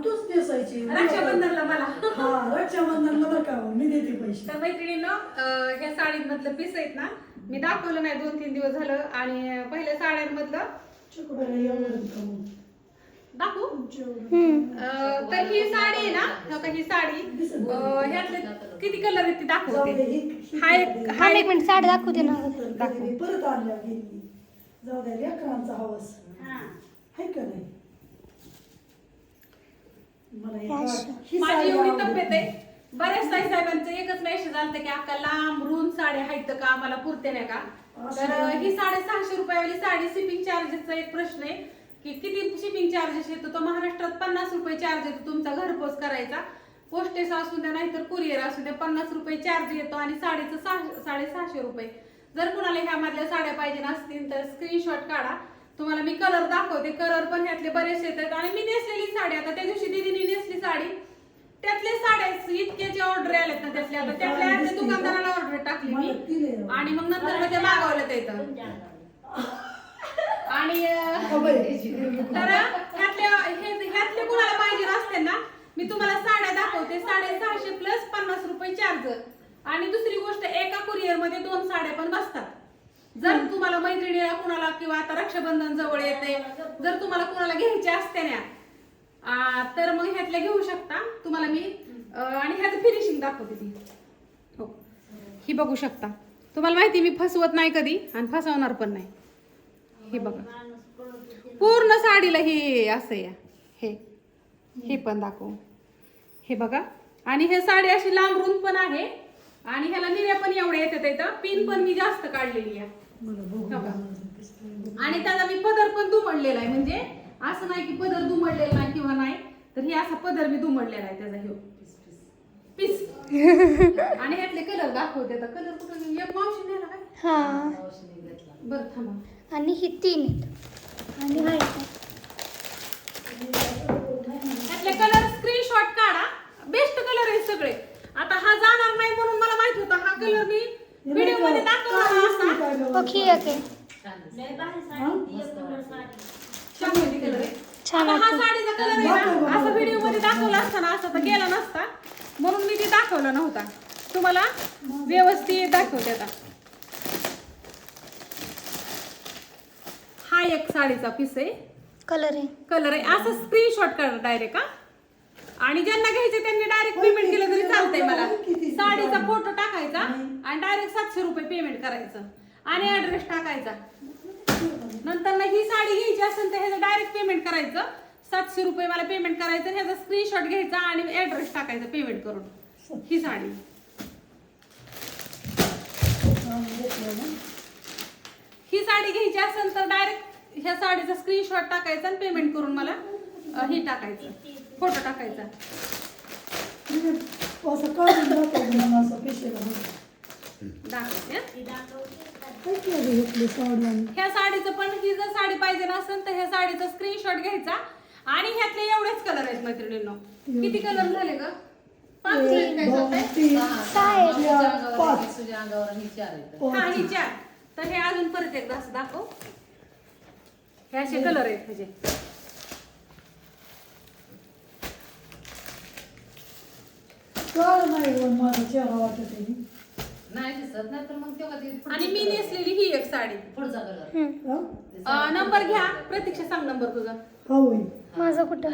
तूच नेसायची रक्षाबंधनला मला. हा रक्षाबंधनला बरं का मी देते पैसे. तर मैत्रिणींनो ह्या साडीमधलं पीस आहेत ना मी दाखवलं नाही 2-3 दिवस झालं आणि पहिल्या साड्यांमधलं दाखवू. तर ही साडी आहे ना ही साडी ह्यातले किती कलर आहेत ती दाखवते. हा एक मिनिट साडी दाखवते ना. परत आणल्या घेतली जाऊ द्या लेकरांचा हवस आहे का नाही. माझी एवढी तब्येत आहे. बऱ्याच ताई साहेबांचं एकच मेसेज आलतं की अक्का लांब रुंद साड्या आहेत का आम्हाला पुरते नाही का. तर ही 650 रुपयावाली साडी शिपिंग चार्जेसचा एक प्रश्न आहे की किती शिपिंग चार्जेस येतो. तो महाराष्ट्रात 50 रुपये चार्ज येतो तुमचा घरपोच करायचा. पोस्टेस असू द्या नाहीतर कुरिअर असू द्या 50 रुपये चार्ज येतो आणि साडीचं 650 रुपये. जर कुणाला ह्यामधल्या साड्या पाहिजे असतील तर स्क्रीनशॉट काढा. तुम्हाला मी कलर दाखवते. कलर पण ह्यातले बरेच येतात आणि मी नेसलेली साडी आता त्या दिवशी दीदीने नेसली साडी त्यातले साड्या इतक्याची ऑर्डर आल्यात ना त्यातल्या आता त्यातल्या दुकानदाराला ऑर्डर टाकली मी आणि मग नंतर ते मागवलं येतं आणि तर ह्यातले कुणाला पाहिजे असते ना मी तुम्हाला साड्या दाखवते. 650 प्लस 50 रुपये चार्ज. आणि दुसरी गोष्ट एका कुरिअर मध्ये 2 साड्या पण बसतात. जर तुम्हाला मैत्रिणीला कुणाला किंवा आता रक्षाबंधन जवळ येते जर तुम्हाला कुणाला घ्यायचे असते ना तर मग ह्यातल्या घेऊ शकता तुम्हाला मी. आणि ह्याचं फिनिशिंग दाखवते ती हो ही बघू शकता. तुम्हाला माहिती मी फसवत नाही कधी आणि फसवणार पण नाही. हे बघा पूर्ण साडीला हे असं या हे पण दाखवू. हे बघा आणि हे साडी अशी लांब रुंद पण आहे आणि ह्याला निऱ्या पण एवढ्या येतात इथं. पिन पण मी जास्त काढलेली आहे आणि त्याचा मी पदर पण दुमडलेला आहे. म्हणजे असं नाही की पदर दुमडलेला नाही किंवा नाही तर हे असा पदर मी दुमडलेला आहे त्याचा हे पीस. आणि ह्यातले कलर दाखवते. तर कलर कुठं एक मावशी नेला काय हा बरं थांबा. आणि ही 3 आणि ह्यातले कलर स्क्रीनशॉट काढा. बेस्ट कलर आहेत सगळे. आता हा जाणार नाही म्हणून मला माहित होता हा कलर मी व्हिडिओ मध्ये दाखवला असता. ओके ओके छान हा साडीचा कलर आहे ना असं व्हिडिओ मध्ये दाखवला असताना असं तर गेला नसता म्हणून मी ते दाखवला नव्हता. तुम्हाला व्यवस्थित दाखवते आता. हा एक साडीचा पीस आहे कलर आहे असं स्क्रीनशॉट करा डायरेक्ट. आणि ज्यांना घ्यायचे त्यांनी डायरेक्ट पेमेंट केलं तरी चालतंय. मला साडीचा फोटो टाकायचा आणि डायरेक्ट 700 रुपये पेमेंट करायचं आणि ऍड्रेस टाकायचा. नंतर ही साडी घ्यायची असेल तर ह्याचं डायरेक्ट पेमेंट करायचं. 700 रुपये मला पेमेंट करायचं. ह्याचा स्क्रीनशॉट घ्यायचा आणि ऍड्रेस टाकायचा पेमेंट करून. ही साडी घ्यायची असेल तर डायरेक्ट ह्या साडीचा स्क्रीनशॉट टाकायचा आणि पेमेंट करून मला हे टाकायचं फोटो टाकायचा. ह्या साडीचं पण ही जर साडी पाहिजे नसेल तर ह्या साडीचा स्क्रीनशॉट घ्यायचा आणि ह्यातले एवढेच कलर आहेत मैत्रिणींनो. किती कलर झाले ग? 5 हा ही 4. तर हे अजून परत एकदा असं दाखव. हे असे कलर आहेत ह्याचे. आणि मी नेसलेली ही एक साडी. नंबर घ्या. प्रतीक्षा सांग नंबर तुझा. माझा कुठं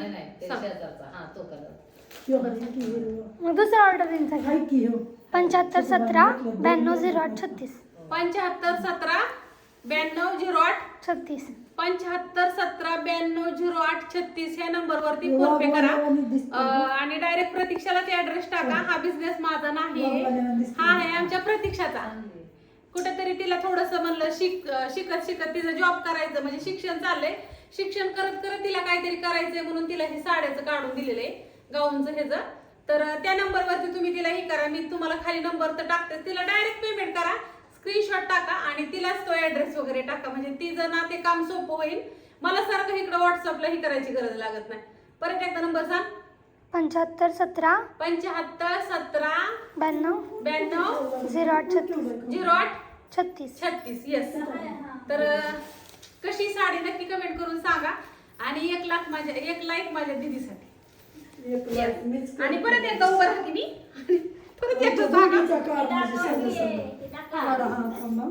मग दुसरा ऑर्डर देईन 75 17 92 08 36 75 17 92 08 36 75 17 92 08 36 ह्या नंबरवरती फोन पे करा आणि डायरेक्ट प्रतीक्षालाच ऍड्रेस टाका. हा बिझनेस माझा नाही हा आहे आमच्या प्रतीक्षाचा. कुठेतरी तिला थोडस म्हणलं शिकत तिचं जॉब करायचं म्हणजे शिक्षण चाललंय. शिक्षण करत करत तिला काहीतरी करायचंय म्हणून तिला हे साड्याचं काढून दिलेलं आहे गाऊनचं ह्याचं. तर त्या नंबरवरती तुम्ही तिला हे करा. मी तुम्हाला खाली नंबर तर टाकते. तिला डायरेक्ट पेमेंट करा. स्क्रीनशॉट टाका आणि तिलाच तो ऍड्रेस वगैरे टाका म्हणजे तिचं ना ते काम सोपं होईल. मला सारखं इकडे व्हॉट्सअपला ही करायची गरज लागत नाही. परत एकदा नंबर सांग. 75 17 75 17 92 08 36 36 येस. तर कशी साडी नक्की कमेंट करून सांगा आणि 1 लाईक माझ्या दीदीसाठी. एक लाईट मीच आणि परत एकदा उभं राहते मी आणि परत एकदा जागा दोघीचा काढ म्हणजे सगळं सगळं. काढा हा थांबा.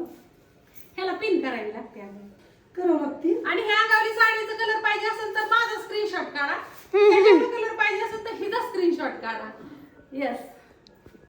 ह्याला पिन करावी लागते अगं. करावं लागते. आणि ह्या अंगावली साडीचा कलर पाहिजे असेल तर माझा स्क्रीनशॉट काढा. कलर पाहिजे असेल तर हिचा स्क्रीनशॉट काढा. येस